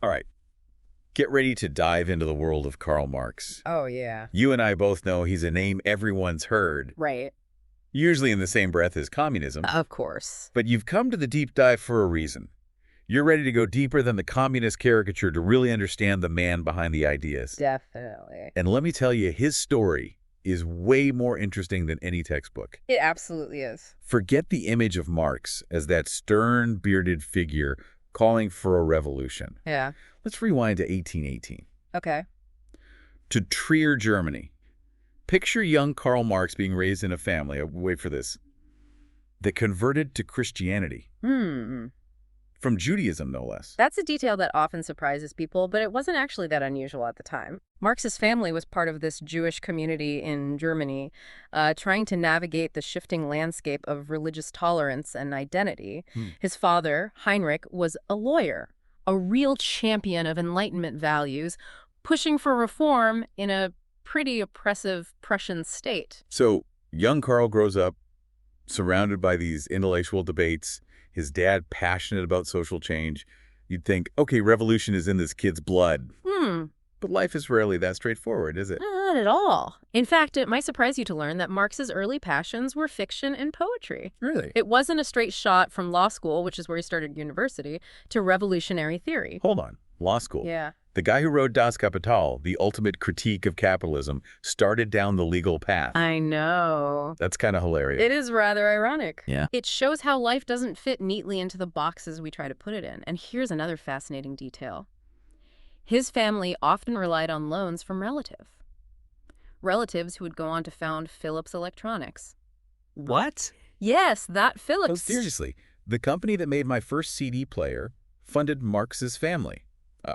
All right, get ready to dive into the world of Karl Marx. Oh, yeah. You and I both know he's a name everyone's heard, Right. usually in the same breath as communism, Of course. but you've come to the deep dive for a reason. You're ready to go deeper than the communist caricature to really understand the man behind the ideas. Definitely. And let me tell you, his story is way more interesting than any textbook. It absolutely is. Forget the image of Marx as that stern, bearded figure calling for a revolution. Yeah. Let's rewind to 1818. Okay. To Trier, Germany. Picture young Karl Marx being raised in a family, wait for this, that converted to Christianity. From Judaism, no less. That's a detail that often surprises people, but it wasn't actually that unusual at the time. Marx's family was part of this Jewish community in Germany, trying to navigate the shifting landscape of religious tolerance and identity. His father, Heinrich, was a lawyer, a real champion of Enlightenment values, pushing for reform in a pretty oppressive Prussian state. So, young Karl grows up surrounded by these intellectual debates, his dad passionate about social change. You'd think, okay, revolution is in this kid's blood. But life is rarely that straightforward, is it? Not at all. In fact, it might surprise you to learn that Marx's early passions were fiction and poetry. Really? It wasn't a straight shot from law school, which is where he started university, to revolutionary theory. Hold on. Law school. Yeah. The guy who wrote Das Kapital, the ultimate critique of capitalism, started down the legal path. I know. That's kind of hilarious. It is rather ironic. Yeah. It shows how life doesn't fit neatly into the boxes we try to put it in. And here's another fascinating detail. His family often relied on loans from relatives who would go on to found Philips Electronics. What? Yes, that Philips. Oh, seriously. The company that made my first CD player funded Marx's family.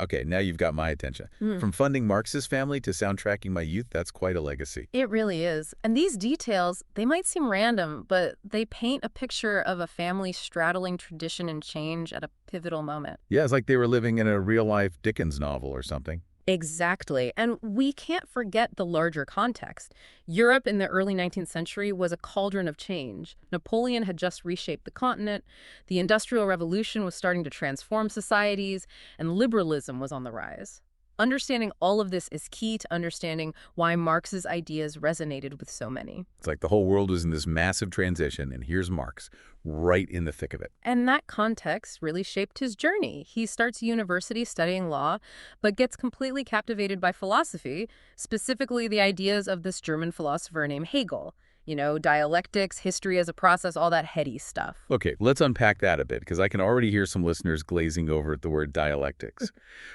Okay, now you've got my attention. From funding Marx's family to soundtracking my youth, that's quite a legacy. It really is. And these details, they might seem random, but they paint a picture of a family straddling tradition and change at a pivotal moment. Yeah, it's like they were living in a real-life Dickens novel or something. Exactly. And we can't forget the larger context. Europe in the early 19th century was a cauldron of change. Napoleon had just reshaped the continent, the Industrial Revolution was starting to transform societies, and liberalism was on the rise. Understanding all of this is key to understanding why Marx's ideas resonated with so many. It's like the whole world was in this massive transition, and here's Marx, right in the thick of it. And that context really shaped his journey. He starts university studying law, but gets completely captivated by philosophy, specifically the ideas of this German philosopher named Hegel. You know, dialectics, history as a process, all that heady stuff. Okay, let's unpack that a bit, because I can already hear some listeners glazing over at the word dialectics.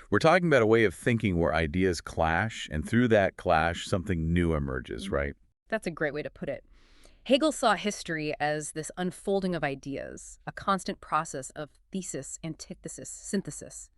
We're talking about a way of thinking where ideas clash, and through that clash, something new emerges, right? That's a great way to put it. Hegel saw history as this unfolding of ideas, a constant process of thesis, antithesis, synthesis.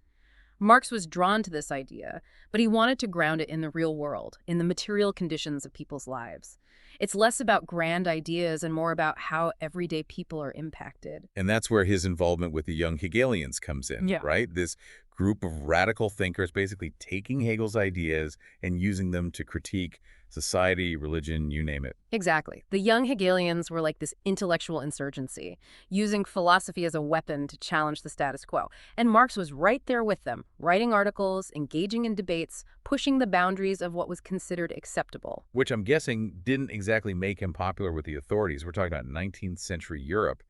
Marx was drawn to this idea, but he wanted to ground it in the real world, in the material conditions of people's lives. It's less about grand ideas and more about how everyday people are impacted. And that's where his involvement with the young Hegelians comes in, Yeah. right? This group of radical thinkers basically taking Hegel's ideas and using them to critique society, religion, you name it. Exactly. The young Hegelians were like this intellectual insurgency, using philosophy as a weapon to challenge the status quo. And Marx was right there with them, writing articles, engaging in debates, pushing the boundaries of what was considered acceptable. Which I'm guessing didn't exactly make him popular with the authorities. We're talking about 19th century Europe.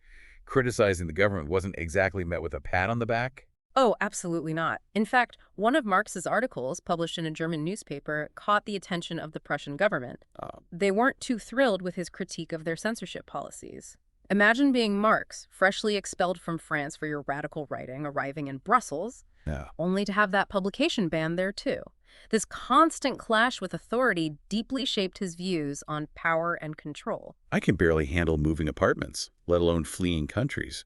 Criticizing the government wasn't exactly met with a pat on the back. Oh, absolutely not. In fact, one of Marx's articles, published in a German newspaper, caught the attention of the Prussian government. They weren't too thrilled with his critique of their censorship policies. Imagine being Marx, freshly expelled from France for your radical writing, arriving in Brussels, only to have that publication banned there too. This constant clash with authority deeply shaped his views on power and control. I can barely handle moving apartments, let alone fleeing countries.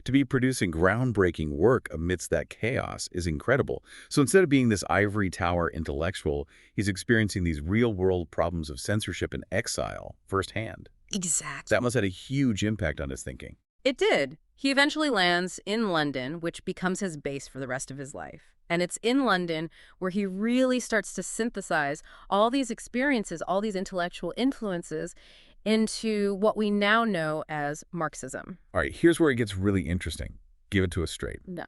To be producing groundbreaking work amidst that chaos is incredible. So instead of being this ivory tower intellectual, he's experiencing these real-world problems of censorship and exile firsthand. Exactly. That must have had a huge impact on his thinking. It did. He eventually lands in London, which becomes his base for the rest of his life. And it's in London where he really starts to synthesize all these experiences, all these intellectual influences into what we now know as Marxism. All right, here's where it gets really interesting. Give it to us straight. No.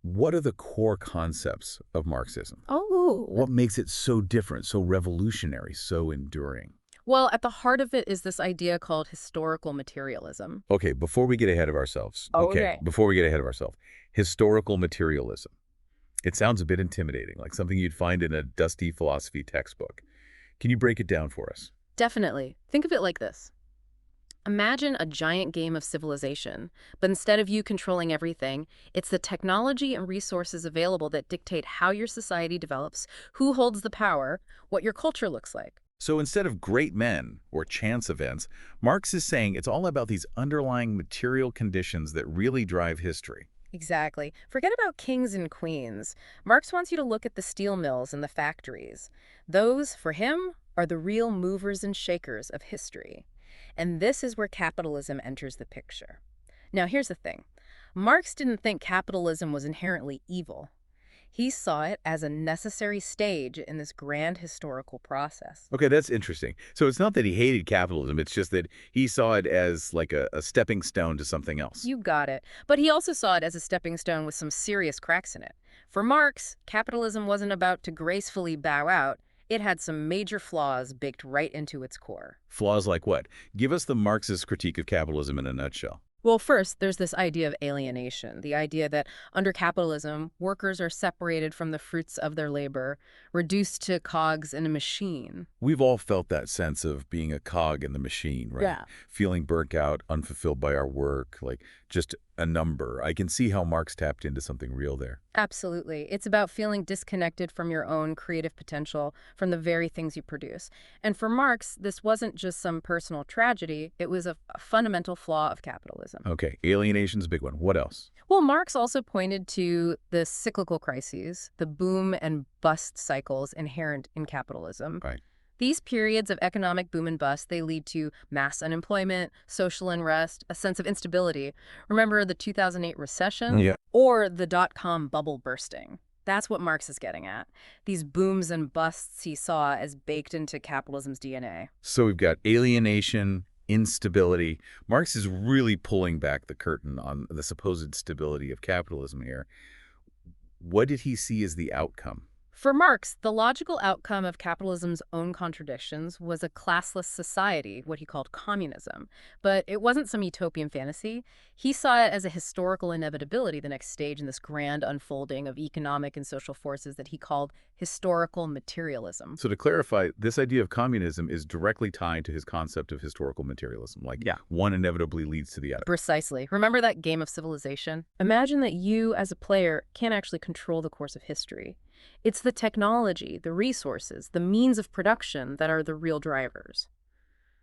What are the core concepts of Marxism? Oh, What makes it so different, so revolutionary, so enduring? well, at the heart of it is this idea called historical materialism. Okay, before we get ahead of ourselves. Okay, Okay. before we get ahead of ourselves. Historical materialism. It sounds a bit intimidating, like something you'd find in a dusty philosophy textbook. Can you break it down for us? Definitely. Think of it like this. Imagine a giant game of civilization, but instead of you controlling everything, it's the technology and resources available that dictate how your society develops, who holds the power, what your culture looks like. So instead of great men or chance events, Marx is saying it's all about these underlying material conditions that really drive history. Exactly. Forget about kings and queens. Marx wants you to look at the steel mills and the factories. Those, for him, are the real movers and shakers of history. And this is where capitalism enters the picture. Now, here's the thing. Marx didn't think capitalism was inherently evil. He saw it as a necessary stage in this grand historical process. Okay, that's interesting. So it's not that he hated capitalism, it's just that he saw it as like a stepping stone to something else. You got it. But he also saw it as a stepping stone with some serious cracks in it. For Marx, capitalism wasn't about to gracefully bow out. It had some major flaws baked right into its core. Flaws like what? Give us the Marxist critique of capitalism in a nutshell. Well, first, there's this idea of alienation, the idea that under capitalism, workers are separated from the fruits of their labor, reduced to cogs in a machine. We've all felt that sense of being a cog in the machine, right? Yeah. Feeling burnt out, unfulfilled by our work, like just a number. I can see how Marx tapped into something real there. Absolutely. It's about feeling disconnected from your own creative potential, from the very things you produce. And for Marx, this wasn't just some personal tragedy, it was a fundamental flaw of capitalism. Okay, alienation's a big one. What else? Well, Marx also pointed to the cyclical crises, the boom and bust cycles inherent in capitalism. Right. These periods of economic boom and bust, they lead to mass unemployment, social unrest, a sense of instability. Remember the 2008 recession? Yeah. Or the dot-com bubble bursting. That's what Marx is getting at. These booms and busts he saw as baked into capitalism's DNA. So we've got alienation, instability. Marx is really pulling back the curtain on the supposed stability of capitalism here. What did he see as the outcome? For Marx, the logical outcome of capitalism's own contradictions was a classless society, what he called communism. But it wasn't some utopian fantasy. He saw it as a historical inevitability, the next stage in this grand unfolding of economic and social forces that he called historical materialism. So to clarify, this idea of communism is directly tied to his concept of historical materialism. Like, Yeah. one inevitably leads to the other. Precisely. Remember that game of civilization? Imagine that you, as a player, can't actually control the course of history. It's the technology, the resources, the means of production that are the real drivers.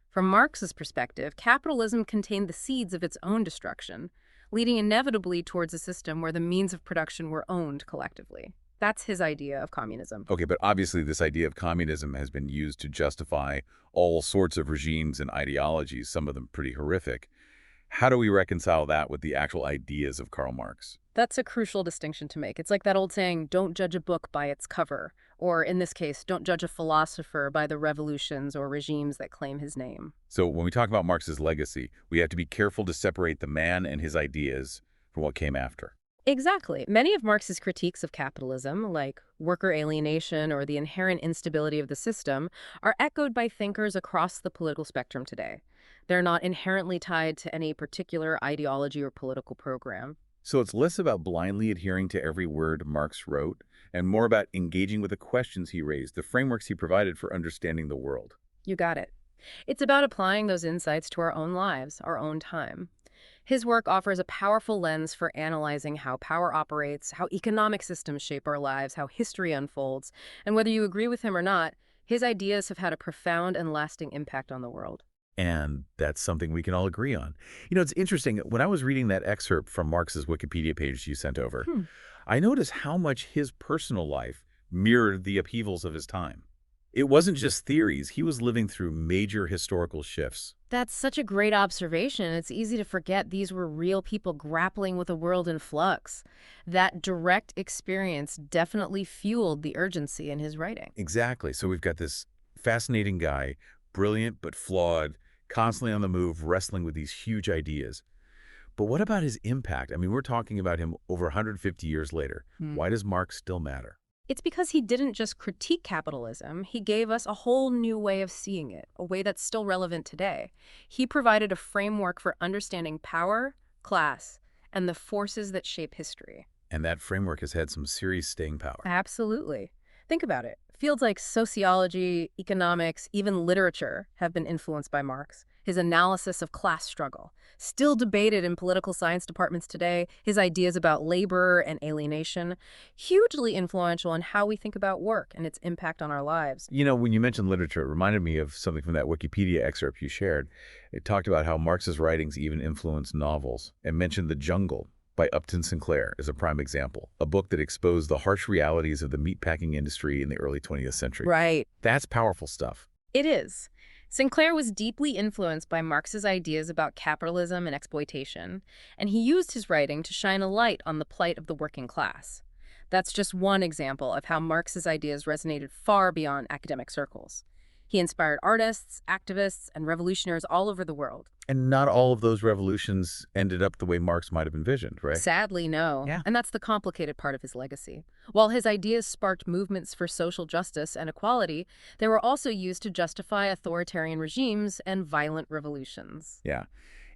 From Marx's perspective, capitalism contained the seeds of its own destruction, leading inevitably towards a system where the means of production were owned collectively. That's his idea of communism. Okay, but obviously this idea of communism has been used to justify all sorts of regimes and ideologies, some of them pretty horrific. How do we reconcile that with the actual ideas of Karl Marx? That's a crucial distinction to make. It's like that old saying, don't judge a book by its cover. Or in this case, don't judge a philosopher by the revolutions or regimes that claim his name. So when we talk about Marx's legacy, we have to be careful to separate the man and his ideas from what came after. Exactly. Many of Marx's critiques of capitalism, like worker alienation or the inherent instability of the system, are echoed by thinkers across the political spectrum today. They're not inherently tied to any particular ideology or political program. So it's less about blindly adhering to every word Marx wrote and more about engaging with the questions he raised, the frameworks he provided for understanding the world. You got it. It's about applying those insights to our own lives, our own time. His work offers a powerful lens for analyzing how power operates, how economic systems shape our lives, how history unfolds, and whether you agree with him or not, his ideas have had a profound and lasting impact on the world. And that's something we can all agree on. You know, it's interesting. When I was reading that excerpt from Marx's Wikipedia page you sent over, I noticed how much his personal life mirrored the upheavals of his time. It wasn't just theories. He was living through major historical shifts. That's such a great observation. It's easy to forget these were real people grappling with a world in flux. That direct experience definitely fueled the urgency in his writing. Exactly. So we've got this fascinating guy, brilliant but flawed, constantly on the move, wrestling with these huge ideas. But what about his impact? I mean, we're talking about him over 150 years later. Hmm. Why does Marx still matter? It's because he didn't just critique capitalism, he gave us a whole new way of seeing it, a way that's still relevant today. He provided a framework for understanding power, class, and the forces that shape history. And that framework has had some serious staying power. Absolutely. Think about it. Fields like sociology, economics, even literature have been influenced by Marx. His analysis of class struggle, still debated in political science departments today, his ideas about labor and alienation, hugely influential in how we think about work and its impact on our lives. You know, when you mentioned literature, it reminded me of something from that Wikipedia excerpt you shared. It talked about how Marx's writings even influenced novels and mentioned The Jungle by Upton Sinclair as a prime example, a book that exposed the harsh realities of the meatpacking industry in the early 20th century. Right. That's powerful stuff. It is. Sinclair was deeply influenced by Marx's ideas about capitalism and exploitation, and he used his writing to shine a light on the plight of the working class. That's just one example of how Marx's ideas resonated far beyond academic circles. He inspired artists, activists, and revolutionaries all over the world. And not all of those revolutions ended up the way Marx might have envisioned, right? Sadly, no. Yeah. And that's the complicated part of his legacy. While his ideas sparked movements for social justice and equality, they were also used to justify authoritarian regimes and violent revolutions. Yeah.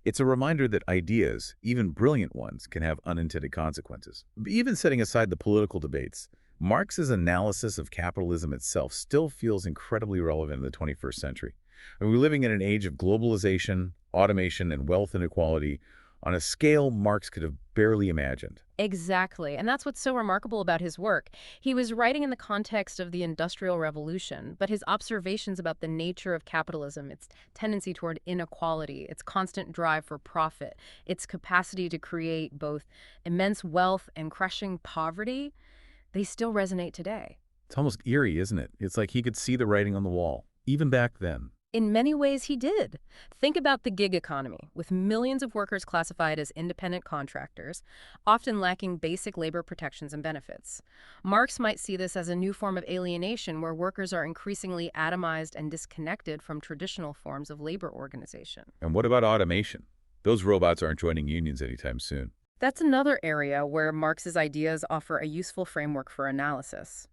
It's a reminder that ideas, even brilliant ones, can have unintended consequences. Even setting aside the political debates, Marx's analysis of capitalism itself still feels incredibly relevant in the 21st century. And we're living in an age of globalization, automation, and wealth inequality on a scale Marx could have barely imagined. Exactly. And that's what's so remarkable about his work. He was writing in the context of the Industrial Revolution, but his observations about the nature of capitalism, its tendency toward inequality, its constant drive for profit, its capacity to create both immense wealth and crushing poverty, they still resonate today. It's almost eerie, isn't it? It's like he could see the writing on the wall, even back then. In many ways, he did. Think about the gig economy, with millions of workers classified as independent contractors, often lacking basic labor protections and benefits. Marx might see this as a new form of alienation where workers are increasingly atomized and disconnected from traditional forms of labor organization. And what about automation? Those robots aren't joining unions anytime soon. That's another area where Marx's ideas offer a useful framework for analysis.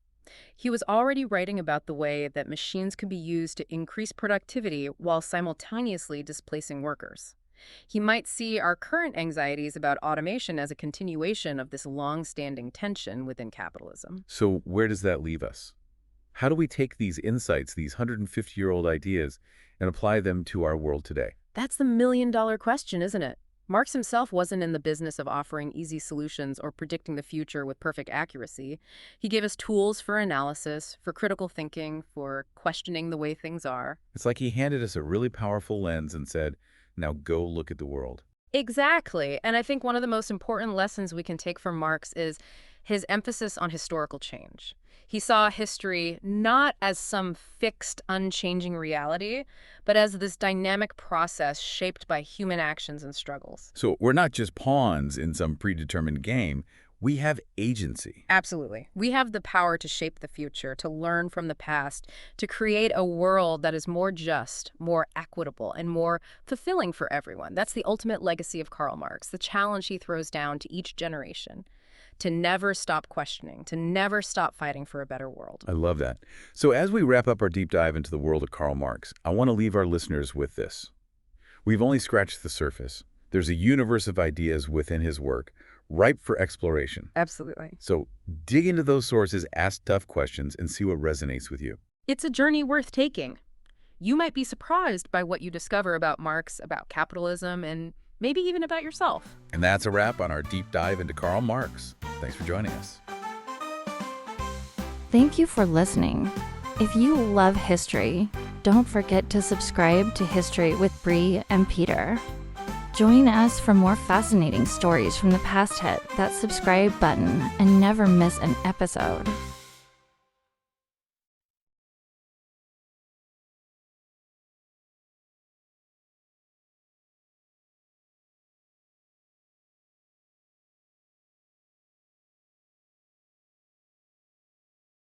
He was already writing about the way that machines could be used to increase productivity while simultaneously displacing workers. He might see our current anxieties about automation as a continuation of this long-standing tension within capitalism. So where does that leave us? How do we take these insights, these 150-year-old ideas, and apply them to our world today? That's the million-dollar question, isn't it? Marx himself wasn't in the business of offering easy solutions or predicting the future with perfect accuracy. He gave us tools for analysis, for critical thinking, for questioning the way things are. It's like he handed us a really powerful lens and said, now go look at the world. Exactly. And I think one of the most important lessons we can take from Marx is his emphasis on historical change. He saw history not as some fixed, unchanging reality, but as this dynamic process shaped by human actions and struggles. So we're not just pawns in some predetermined game. We have agency. Absolutely. We have the power to shape the future, to learn from the past, to create a world that is more just, more equitable, and more fulfilling for everyone. That's the ultimate legacy of Karl Marx, the challenge he throws down to each generation. To never stop questioning, to never stop fighting for a better world. I love that. So as we wrap up our deep dive into the world of Karl Marx, I want to leave our listeners with this. We've only scratched the surface. There's a universe of ideas within his work, ripe for exploration. Absolutely. So dig into those sources, ask tough questions, and see what resonates with you. It's a journey worth taking. You might be surprised by what you discover about Marx, about capitalism, and maybe even about yourself. And that's a wrap on our deep dive into Karl Marx. Thanks for joining us. Thank you for listening. If you love history, don't forget to subscribe to History with Bree and Peter. Join us for more fascinating stories from the past. Hit that subscribe button and never miss an episode.